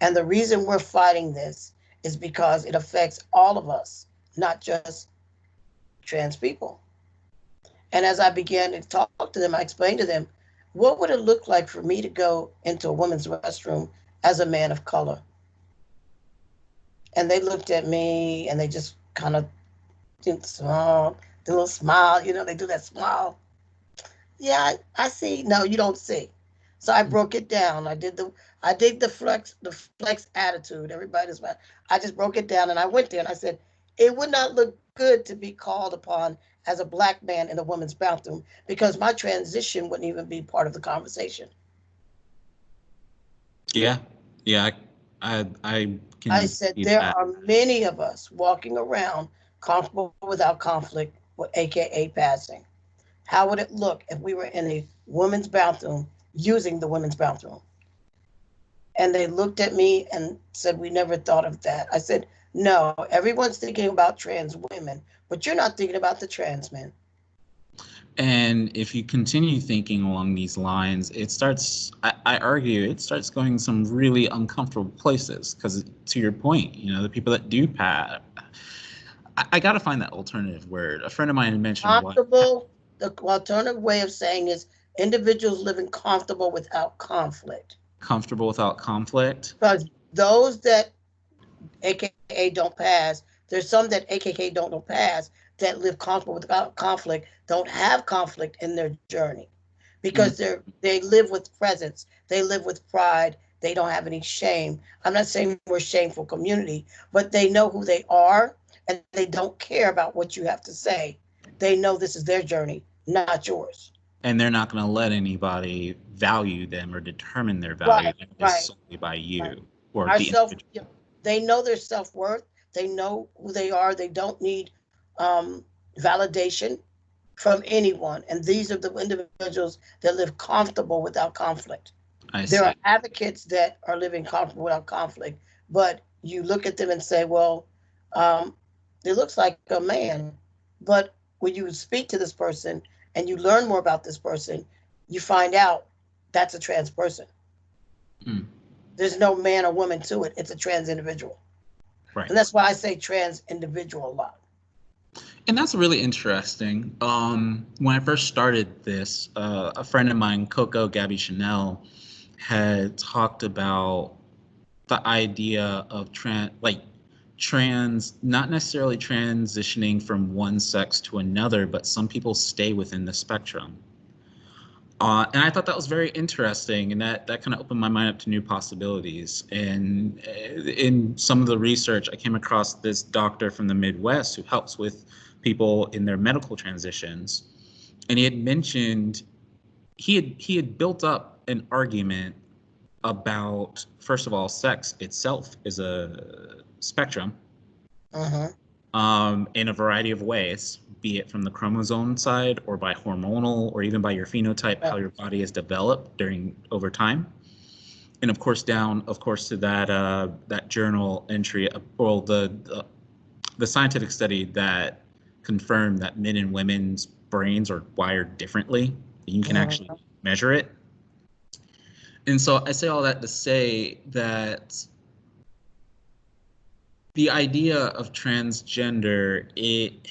And the reason we're fighting this is because it affects all of us, not just trans people. And as I began to talk to them, I explained to them, what would it look like for me to go into a women's restroom as a man of color? And they looked at me and they just kind of smiled, the little smile, they do that smile. Yeah, I see. No, you don't see. So I broke it down. I did the flex attitude. Everybody's mad. I just broke it down and I went there and I said, it would not look good to be called upon as a black man in a woman's bathroom, because my transition wouldn't even be part of the conversation. Yeah. I said there are many of us walking around comfortable without conflict, aka passing. How would it look if we were in a women's bathroom using the women's bathroom? And they looked at me and said, we never thought of that. I said, no, everyone's thinking about trans women, but you're not thinking about the trans men. And if you continue thinking along these lines, I argue, it starts going some really uncomfortable places, because to your point, the people that do pass, I got to find that alternative word. A friend of mine had mentioned comfortable. The alternative way of saying is individuals living comfortable without conflict. Comfortable without conflict? Because those that AKA don't pass, there's some that AKA don't pass that live comfortable without conflict, don't have conflict in their journey, because they live with presence, they live with pride, they don't have any shame. I'm not saying we're a shameful community, but they know who they are and they don't care about what you have to say. They know this is their journey, not yours. And they're not going to let anybody value them or determine their value solely by you. Right. Or they know their self-worth. They know who they are. They don't need validation from anyone. And these are the individuals that live comfortable without conflict. I There are see. advocates that are living comfortable without conflict, but you look at them and say, well, um, it looks like a man. But when you speak to this person and you learn more about this person, you find out that's a trans person. Mm, There's no man or woman to it. It's a trans individual. right. And that's why I say trans individual a lot. And that's really interesting. When I first started this, a friend of mine, Coco Gabby Chanel, had talked about the idea of trans, not necessarily transitioning from one sex to another, but some people stay within the spectrum. And I thought that was very interesting, and that kind of opened my mind up to new possibilities. And in some of the research, I came across this doctor from the Midwest who helps with people in their medical transitions, and he had mentioned he had built up an argument about, first of all, sex itself is a spectrum, Uh-huh. in a variety of ways, be it from the chromosome side or by hormonal or even by your phenotype, how Right. your body is developed during over time. And of course, down, of course, to that journal entry, well, the scientific study that confirmed that men and women's brains are wired differently. You can actually Uh-huh. measure it. And so I say all that to say that the idea of transgender, it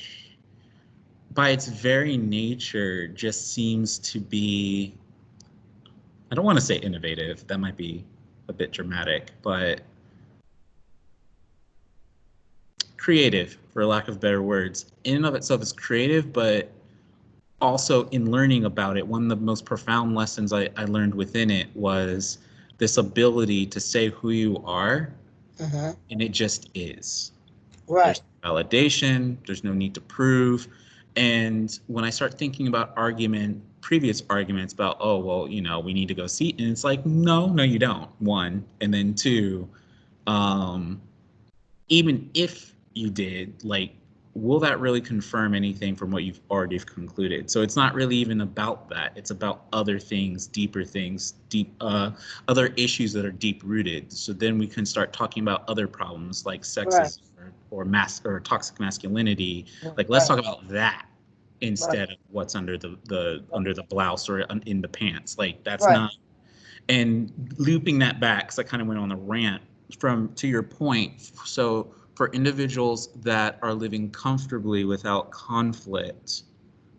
by its very nature just seems to be, I don't want to say innovative, that might be a bit dramatic, but creative, for lack of better words. In and of itself is creative, but also in learning about it, one of the most profound lessons I learned within it was this ability to say who you are, Uh-huh. and it just is. Right. There's no validation, there's no need to prove. And when I start thinking about previous arguments about, oh, well, we need to go see, and it's like, no, you don't, one. And then two, um, even if you did, like, will that really confirm anything from what you've already concluded? So it's not really even about that. It's about other things, deeper things, other issues that are deep rooted. So then we can start talking about other problems like Right. sexism or toxic masculinity. Like, let's Right. talk about that Right. instead of what's under the blouse or in the pants. Like, that's Right. not. And looping that back, because I kind of went on a rant from to your point. So for individuals that are living comfortably without conflict,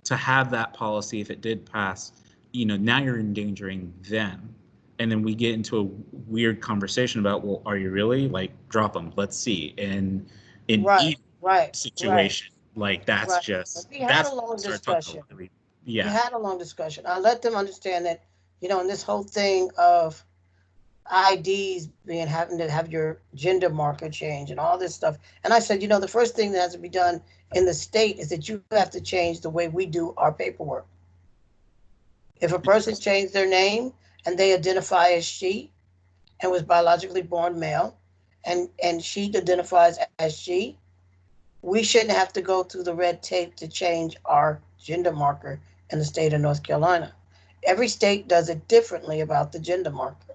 to have that policy, if it did pass, now you're endangering them. And then we get into a weird conversation about, well, are you really? Like, drop them, let's see. And in Right. each Right. Right. situation, like, that's Right. just, We had a that's long start talking about discussion. really, We yeah. had a long discussion. I let them understand that, in this whole thing of IDs being having to have your gender marker change and all this stuff. And I said, the first thing that has to be done in the state is that you have to change the way we do our paperwork. If a person Interesting. changed their name and they identify as she and was biologically born male, and she identifies as she, we shouldn't have to go through the red tape to change our gender marker in the state of North Carolina. Every state does it differently about the gender marker.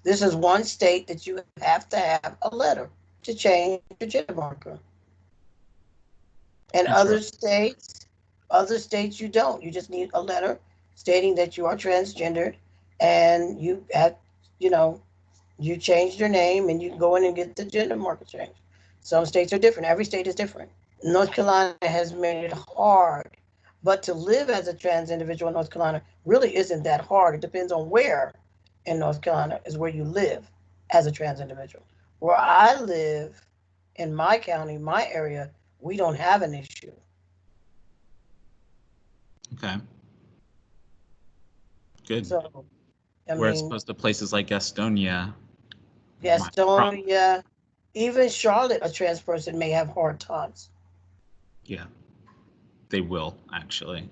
This is one state that you have to have a letter to change your gender marker. And Interesting. other states you don't. You just need a letter stating that you are transgendered and you know, you changed your name and you can go in and get the gender marker changed. Some states are different. Every state is different. North Carolina has made it hard. But to live as a trans individual in North Carolina really isn't that hard. It depends on where in North Carolina is where you live as a trans individual. Where I live in my county, my area, we don't have an issue. Okay, good. So, I Whereas mean, opposed to places like Estonia, my problem. Gastonia, even Charlotte, a trans person may have hard times. Yeah, they will actually.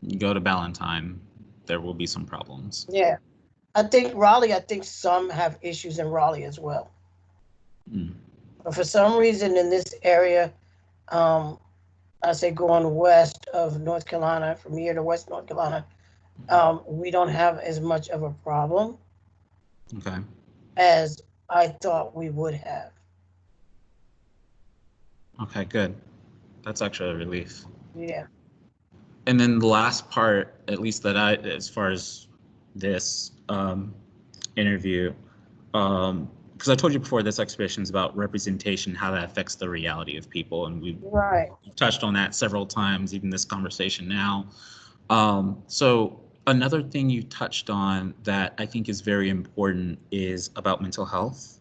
You go to Ballantyne, there will be some problems. Yeah. I think some have issues in Raleigh as well. Mm. But for some reason in this area, um, I say going west of North Carolina, from here to West North Carolina, we don't have as much of a problem Okay. as I thought we would have. Okay, good. That's actually a relief. Yeah. And then the last part, at least that I, as far as this interview, because I told you before, this exhibition is about representation, how that affects the reality of people, and we've Right. touched on that several times, even this conversation now. So another thing you touched on that I think is very important is about mental health.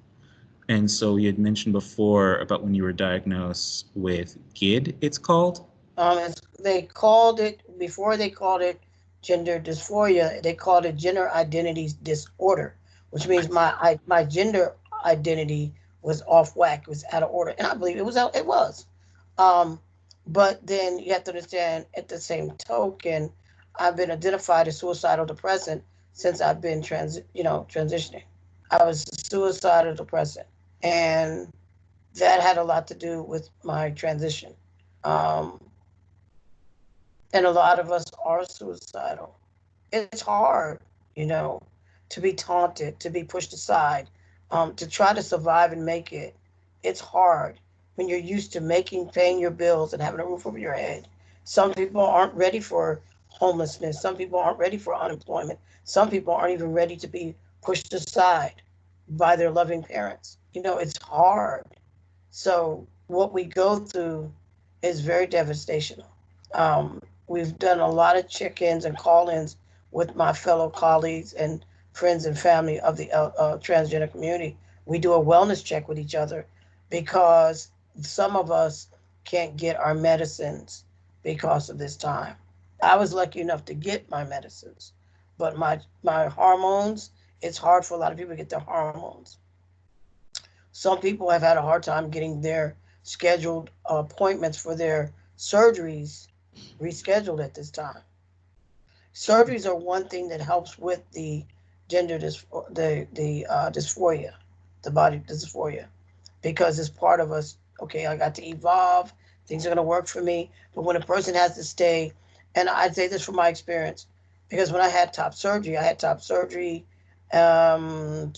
And so you had mentioned before about when you were diagnosed with GID, it's called. They called it, before they called it gender dysphoria, they called it gender identity disorder, which means my gender identity was off whack, was out of order, and I believe it was out. It was. Um, but then you have to understand, at the same token, I've been identified as suicidal depressant since I've been transitioning. I was suicidal depressant, and that had a lot to do with my transition. Um, and a lot of us are suicidal. It's hard, you know, to be taunted, to be pushed aside, to try to survive and make it. It's hard when you're used to paying your bills and having a roof over your head. Some people aren't ready for homelessness. Some people aren't ready for unemployment. Some people aren't even ready to be pushed aside by their loving parents. It's hard. So what we go through is very devastational. We've done a lot of check-ins and call-ins with my fellow colleagues and friends and family of the transgender community. We do a wellness check with each other because some of us can't get our medicines because of this time. I was lucky enough to get my medicines, but my hormones, it's hard for a lot of people to get their hormones. Some people have had a hard time getting their scheduled appointments for their surgeries rescheduled at this time. Surgeries are one thing that helps with the dysphoria, the body dysphoria, because it's part of us. Okay, I got to evolve. Things are going to work for me. But when a person has to stay, and I'd say this from my experience, because when I had top surgery um,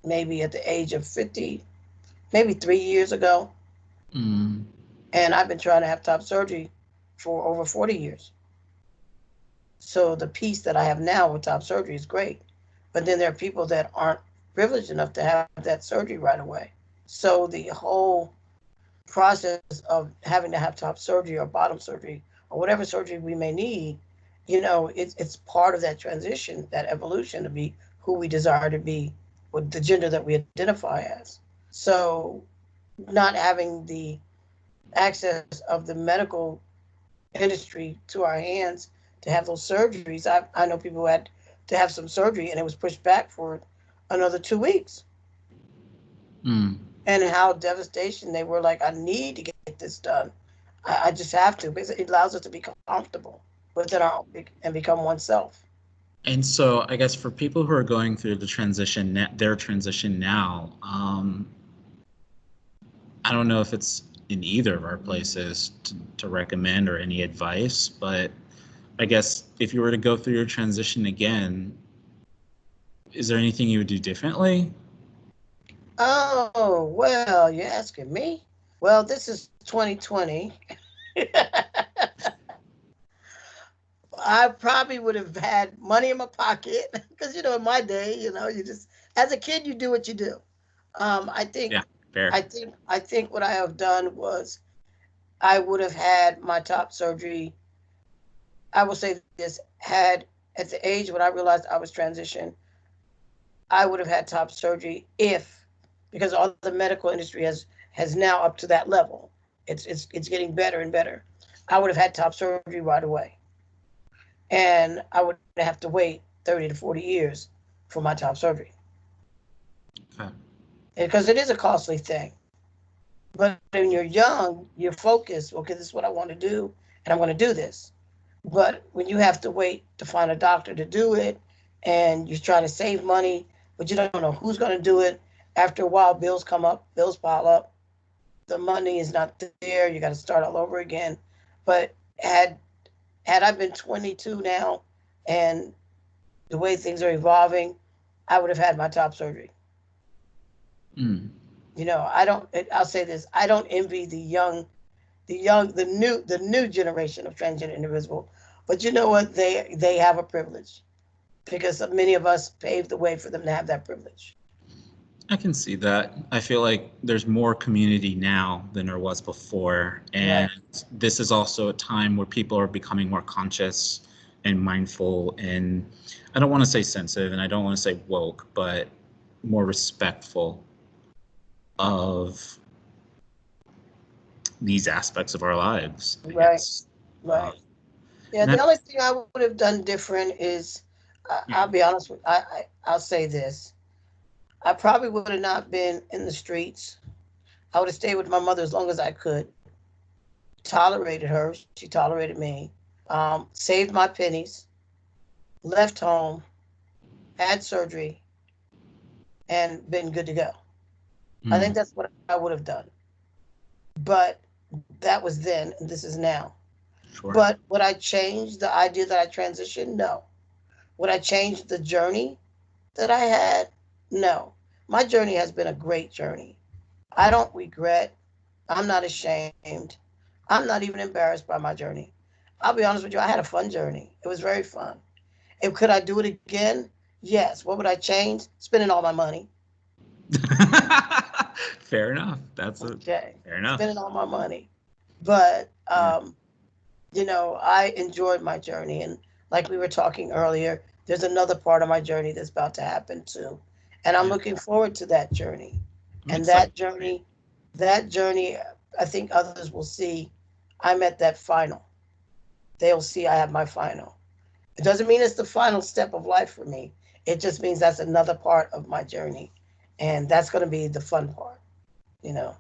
maybe at the age of 50, maybe 3 years ago. Mm. And I've been trying to have top surgery for over 40 years. So the piece that I have now with top surgery is great. But then there are people that aren't privileged enough to have that surgery right away. So the whole process of having to have top surgery or bottom surgery or whatever surgery we may need, it's part of that transition, that evolution to be who we desire to be with the gender that we identify as. So not having the access of the medical industry to our hands to have those surgeries. I know people who had to have some surgery and it was pushed back for another 2 weeks. Mm. And how devastation they were like, I need to get this done. I just have to, because it allows us to be comfortable within our and become oneself. And so I guess for people who are going through the transition, their transition now, I don't know if it's in either of our places to recommend or any advice, but I guess if you were to go through your transition again, is there anything you would do differently? Oh, well, you're asking me? Well, this is 2020. I probably would have had money in my pocket because, in my day, you just, as a kid, you do what you do. I think, Yeah, fair. I think what I have done was I would have had my top surgery. I will say this: had at the age when I realized I was transitioned, I would have had top surgery because all the medical industry has now up to that level. It's getting better and better. I would have had top surgery right away, and I would have to wait 30 to 40 years for my top surgery. Okay. Because it is a costly thing. But when you're young, you're focused. Okay, this is what I want to do, and I'm going to do this. But when you have to wait to find a doctor to do it, and you're trying to save money, but you don't know who's going to do it, after a while, bills come up, bills pile up. the money is not there. You got to start all over again. But had I been 22 now, and the way things are evolving, I would have had my top surgery. Mm. You know, I don't. I'll say this: I don't envy the new generation of transgender individual. But you know what? They have a privilege because many of us paved the way for them to have that privilege. I can see that. I feel like there's more community now than there was before. And Right. this is also a time where people are becoming more conscious and mindful. And I don't want to say sensitive and I don't want to say woke, but more respectful of these aspects of our lives, I Right. guess. Uh, Right. Yeah. and The that, only thing I would have done different is, yeah. I'll be honest with. I'll say this: I probably would have not been in the streets. I would have stayed with my mother as long as I could. Tolerated her. She tolerated me. Saved my pennies. Left home. Had surgery. And been good to go. I think Mm, that's what I would have done. But that was then, and this is now. sure. But would I change the idea that I transitioned? No. Would I change the journey that I had? No. My journey has been a great journey. I don't regret. I'm not ashamed. I'm not even embarrassed by my journey. I'll be honest with you, I had a fun journey. It was very fun. And could I do it again? Yes. What would I change? Spending all my money. Fair enough. Okay. Fair enough. Spending all my money. But Yeah. you know, I enjoyed my journey. And like we were talking earlier, there's another part of my journey that's about to happen too. And I'm Yeah. looking forward to that journey. I'm And excited for you. that journey, I think others will see I'm at that final. They'll see I have my final. It doesn't mean it's the final step of life for me. It just means that's another part of my journey. And that's going to be the fun part, you know,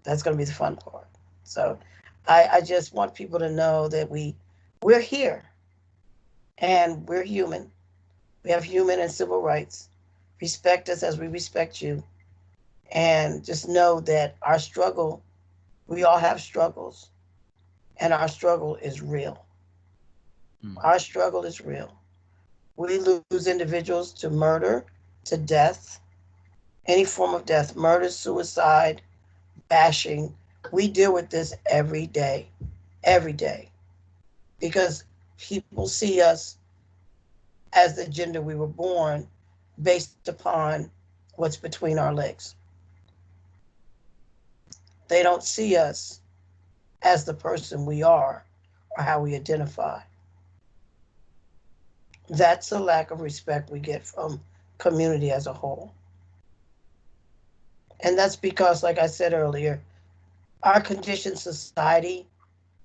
that's going to be the fun part. So I just want people to know that we're here and we're human. We have human and civil rights. Respect us as we respect you. And just know that our struggle, we all have struggles, and our struggle is real. Mm. Our struggle is real. We lose individuals to murder, to death, any form of death, murder, suicide, bashing. We deal with this every day, because people see us as the gender we were born based upon what's between our legs. They don't see us as the person we are or how we identify. That's a lack of respect we get from community as a whole. And that's because, like I said earlier, our conditioned society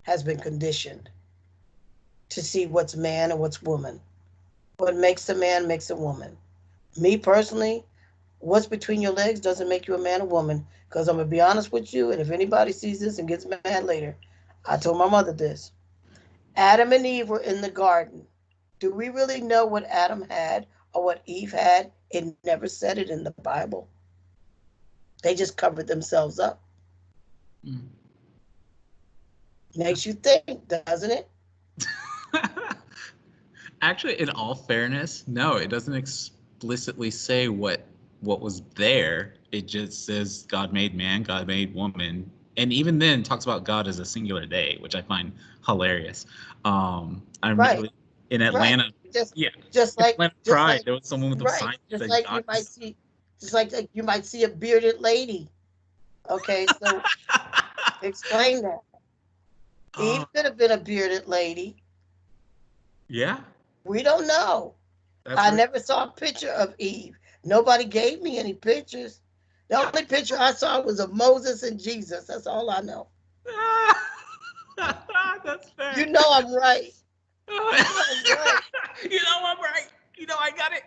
has been conditioned to see what's man and what's woman. What makes a man makes a woman. Me personally, what's between your legs doesn't make you a man or woman. Because I'm going to be honest with you, and if anybody sees this and gets mad later, I told my mother this. Adam and Eve were in the garden. Do we really know what Adam had or what Eve had? It never said it in the Bible. They just covered themselves up. Mm. Makes you think, doesn't it? Actually, in all fairness, no, it doesn't explicitly say what was there. It just says God made man, God made woman, and even then talks about God as a singular day, which I find hilarious. I Right, remember in right. Atlanta, Just, yeah, just in like, Atlanta just Pride, like, there was someone with a right. sign that Just said like you God might is. see, just like you might see a bearded lady. Okay, so explain that. Eve Oh, could have been a bearded lady. yeah, We don't know. that's I right. never saw a picture of Eve. Nobody gave me any pictures. The only picture I saw was of Moses and Jesus. That's all I know. That's fair. You know I'm right. You know I'm right. You know I'm right. You know I got it.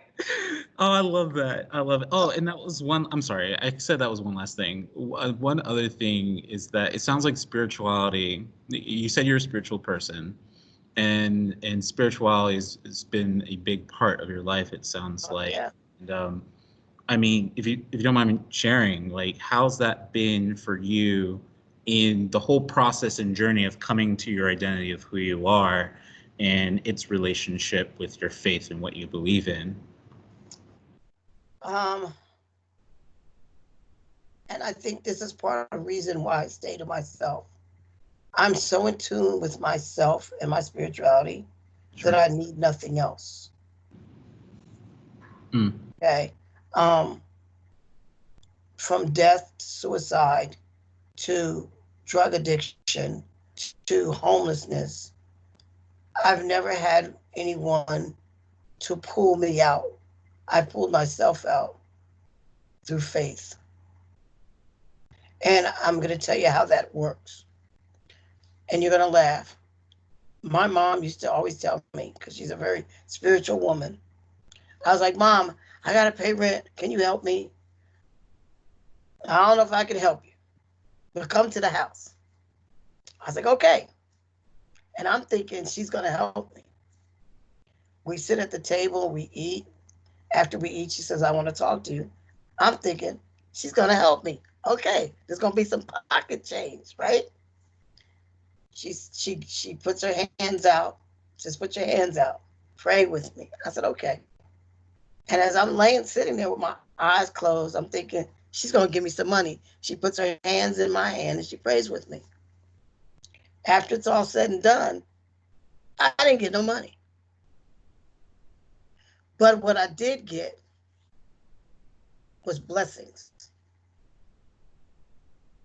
Oh, I love that. I love it. Oh, and that was one. I'm sorry. I said that was one last thing. One other thing is that it sounds like spirituality. You said you're a spiritual person, and spirituality has been a big part of your life. It sounds Oh like. yeah. And I mean, if you don't mind me sharing, like, how's that been for you? in the whole process and journey of coming to your identity of who you are and its relationship with your faith and what you believe in? And I think this is part of the reason why I stay to myself. I'm so in tune with myself and my spirituality that I need nothing else. Okay. From death to suicide to drug addiction to homelessness, I've never had anyone to pull me out. I pulled myself out through faith. And I'm going to tell you how that works. And you're going to laugh. My mom used to always tell me, because she's a very spiritual woman, I was like, Mom, I got to pay rent. Can you help me? I don't know if I can help you, but come to the house. I was like, okay. And I'm thinking she's going to help me. We sit at the table, we eat. After we eat, she says, I want to talk to you. I'm thinking she's going to help me. Okay, there's going to be some pocket change, right? She puts her hands out. Just put your hands out. Pray with me. I said, okay. And as I'm sitting there with my eyes closed, I'm thinking, she's going to give me some money. She puts her hands in my hand and she prays with me. After it's all said and done, I didn't get no money. But what I did get was blessings.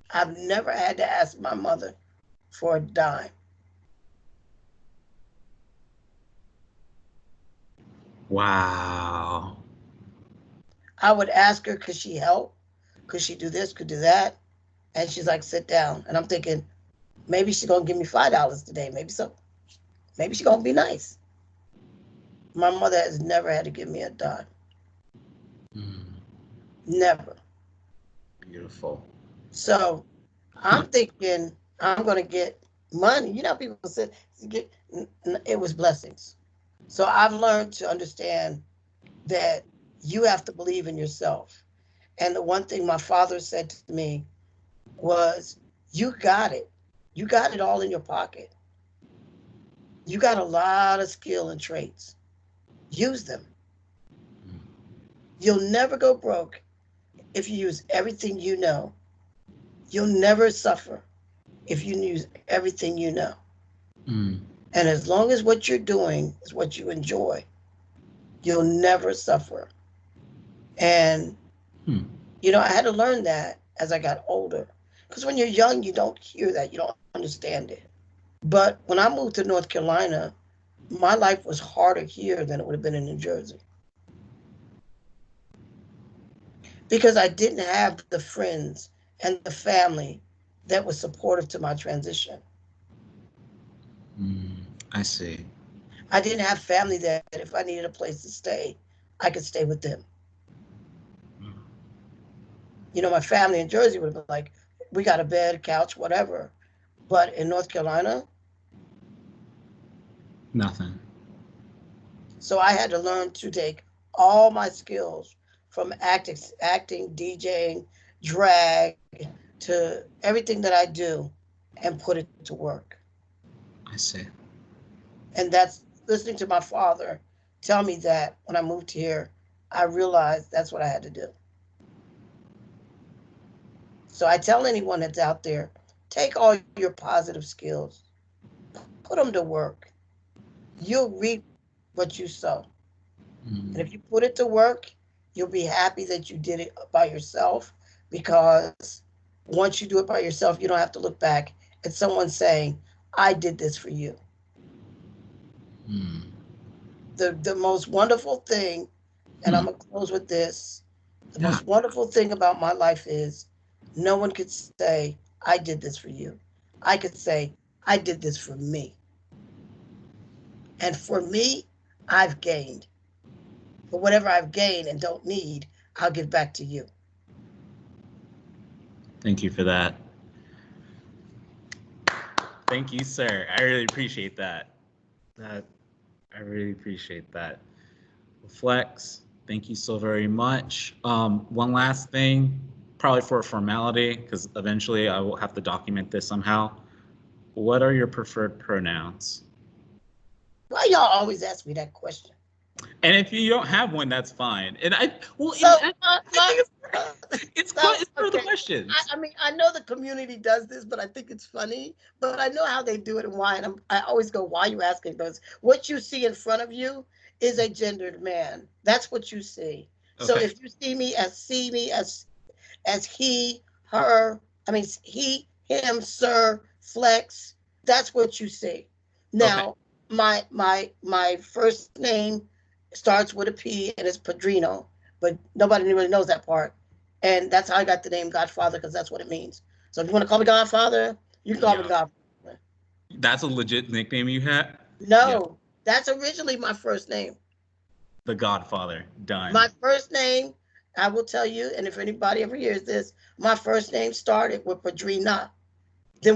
I've never had to ask my mother for a dime. Wow. I would ask her, could she help? Could she do this? Could do that? And she's like, sit down. And I'm thinking, maybe she's going to give me $5 today. Maybe so. Maybe she's going to be nice. My mother has never had to give me a dime. Never. Beautiful. So I'm thinking I'm going to get money. You know, people said it was blessings. So I've learned to understand that you have to believe in yourself. And the one thing my father said to me was, you got it. You got it all in your pocket. You got a lot of skill and traits. Use them. You'll never go broke if you use everything you know. You'll never suffer if you use everything you know. And as long as what you're doing is what you enjoy, you'll never suffer. And, you know, I had to learn that as I got older. Because when you're young, you don't hear that. You don't understand it. But when I moved to North Carolina, my life was harder here than it would have been in New Jersey. Because I didn't have the friends and the family that was supportive to my transition. I see. I didn't have family that if I needed a place to stay, I could stay with them. You know, my family in Jersey would have been like, we got a bed, a couch, whatever. But in North Carolina, nothing. So I had to learn to take all my skills from acting, DJing, drag, to everything that I do and put it to work. I see. And that's listening to my father tell me that when I moved here, I realized that's what I had to do. So I tell anyone that's out there, take all your positive skills, put them to work. You'll reap what you sow. And if you put it to work, you'll be happy that you did it by yourself, because once you do it by yourself, you don't have to look back at someone saying, I did this for you. The most wonderful thing, and I'm going to close with this, the most wonderful thing about my life is no one could say, I did this for you. I could say, I did this for me. And for me, I've gained. But whatever I've gained and don't need, I'll give back to you. Thank you for that. Thank you, sir. I really appreciate that. I really appreciate that. Flex, thank you so very much. One last thing. probably for a formality, because eventually I will have to document this somehow. What are your preferred pronouns? Why y'all always ask me that question? And if you don't have one, that's fine. And I think it's part of the questions. I mean, I know the community does this, but I think it's funny. But I know how they do it and why. And I always go, why are you asking those? What you see in front of you is a gendered man. That's what you see. Okay. So if you see me as he, her, I mean, he, him, sir, flex, that's what you see. Now, my first name starts with a P and it's Padrino, but nobody really knows that part. And that's how I got the name Godfather, because that's what it means. So if you want to call me Godfather, you can call me Godfather. That's a legit nickname you had? No, that's originally my first name. The Godfather. Done. My first name, I will tell you, and if anybody ever hears this, my first name started with Padrina.